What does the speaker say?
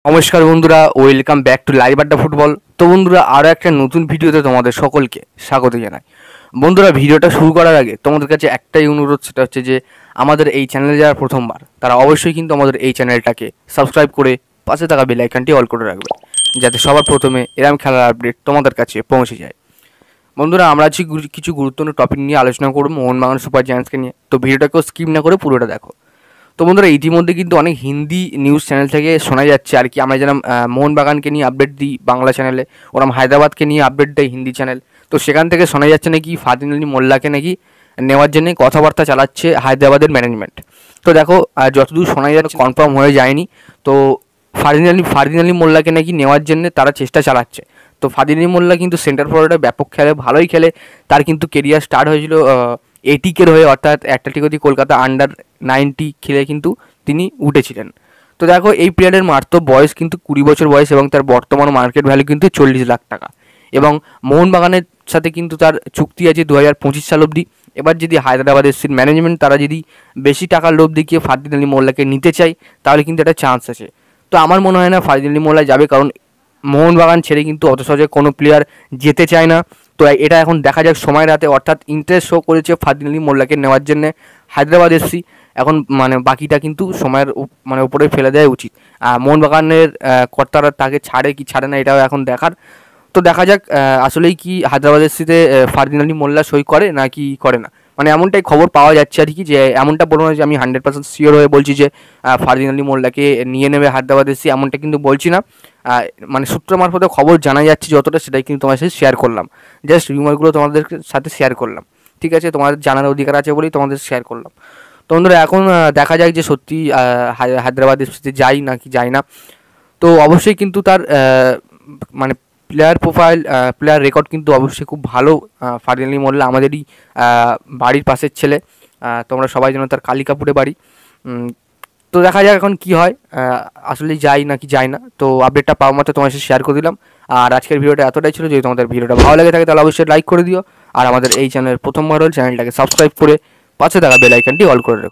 নমস্কার বন্ধুরা, welcome back to live আড্ডা ফুটবল। তো বন্ধুরা, আরও একটা নতুন ভিডিওতে তোমাদের সকলকে স্বাগত জানাই। বন্ধুরা, ভিডিওটা শুরু করার আগে তোমাদের কাছে একটাই অনুরোধ, সেটা হচ্ছে যে আমাদের এই চ্যানেলে যারা প্রথমবার তারা অবশ্যই কিন্তু আমাদের এই চ্যানেলটাকে সাবস্ক্রাইব করে পাশে থাকা বেল আইকনটি অল করে রাখবে, যাতে সবার প্রথমে এরকম খেলার আপডেট তোমাদের কাছে পৌঁছে যায়। বন্ধুরা, আমরা আজকে কিছু গুরুত্বপূর্ণ টপিক নিয়ে আলোচনা করবো মোহনবাগান সুপার জায়ান্টসকে নিয়ে। তো ভিডিওটাকেও স্কিপ না করে পুরোটা দেখো। তো বন্ধুরা, ইতিমধ্যে কিন্তু অনেক হিন্দি নিউজ চ্যানেল থেকে শোনা যাচ্ছে আর কি, আমরা যেরকম মোহনবাগানকে নিয়ে আপডেট দিই বাংলা চ্যানেলে, ওরকম হায়দ্রাবাদকে নিয়ে আপডেট দেয় হিন্দি চ্যানেল। তো সেখান থেকে শোনা যাচ্ছে নাকি ফারদিন আলী মোল্লাকে নাকি নেওয়ার জন্য কথাবার্তা চালাচ্ছে হায়দ্রাবাদের ম্যানেজমেন্ট। তো দেখো, যতদূর শোনা যাচ্ছে কনফার্ম হয়ে যায়নি। তো ফারদিন আলী মোল্লাকে নাকি নেওয়ার জন্য তারা চেষ্টা চালাচ্ছে। তো ফারদিন আলী মোল্লা কিন্তু সেন্টার ফরওয়ার্ডে ব্যাপক খেলে, ভালোই খেলে। তার কিন্তু কেরিয়ার স্টার্ট হয়েছিল এটিকের হয়ে, অর্থাৎ অ্যাটলেটিকো দি কলকাতা আন্ডার-90 খেলে কিন্তু তিনি উঠেছিলেন। তো দেখো, এই প্লেয়ারের মাত্র বয়স কিন্তু 20 বছর বয়স এবং তার বর্তমান মার্কেট ভ্যালু কিন্তু 40 লাখ টাকা। এবং মোহনবাগানের সাথে কিন্তু তার চুক্তি আছে 2025 সাল অবধি। এবার যদি হায়দ্রাবাদ এফসির ম্যানেজমেন্ট তারা যদি বেশি টাকার লোভ দেখিয়ে ফারদিন আলী মোল্লাকে নিতে চায়, তাহলে কিন্তু একটা চান্স আছে। তো আমার মনে হয় না ফারদিন আলী মোল্লা যাবে, কারণ মোহনবাগান ছেড়ে কিন্তু অত সহজে কোনো প্লেয়ার যেতে চায় না। তো এটা এখন দেখা যাক সময় রাতে, অর্থাৎ ইন্টারেস্ট শো করেছে ফারদিন আলী মোল্লাকে নেওয়ার জন্য হায়দ্রাবাদ এফসি। এখন বাকিটা কিন্তু সময়ের উপরে ফেলে দেওয়া উচিত। মোহনবাগানের কর্তারা তাকে ছাড়ে কি ছাড়ে না, এটাও এখন দেখার। তো দেখা যাক আসলেই কি হায়দ্রাবাদ এফসিতে ফারদিন আলী মোল্লা সই করে না কি করে না। এমনটাই খবর পাওয়া যাচ্ছে আর কি, যে এমনটা বলবো না যে আমি 100% শিওর হয়ে বলছি যে ফারদিন আলী মোল্লাকে নিয়ে নেবে হায়দ্রাবাদ এফসি, এমনটা কিন্তু বলছি না। সূত্র মারফতে খবর জানা যাচ্ছে যতটা, সেটাই কিন্তু তোমার সাথে শেয়ার করলাম। জাস্ট রিউমারগুলো তোমাদের সাথে শেয়ার করলাম, ঠিক আছে? তোমাদের জানার অধিকার আছে বলেই তোমাদের শেয়ার করলাম। তো বন্ধুরা, এখন দেখা যাক যে সত্যি হায়দ্রাবাদ এফসিতে যাই নাকি যায় না। তো অবশ্যই কিন্তু তার প্লেয়ার প্রোফাইল, প্লেয়ার রেকর্ড কিন্তু অবশ্যই খুব ভালো। ফারদিন আলী মোল্লা আমাদেরই বাড়ির পাশের ছেলে, তোমরা সবাই জানো তার কালিকাপুরে বাড়ি। তো দেখা যাক এখন কি হয়, আসলে যাই নাকি যায় না। তো আপডেটটা পাওয়া মাত্র তোমার সাথে শেয়ার করে দিলাম। আর আজকের ভিডিওটা এতটাই ছিল। যদি তোমাদের ভিডিওটা ভালো লাগে থাকে তাহলে অবশ্যই লাইক করে দিও, আর আমাদের এই চ্যানেলের প্রথমবার হলে চ্যানেলটাকে সাবস্ক্রাইব করে পাশে থাকা বেল আইকনটি অল করে রেখো।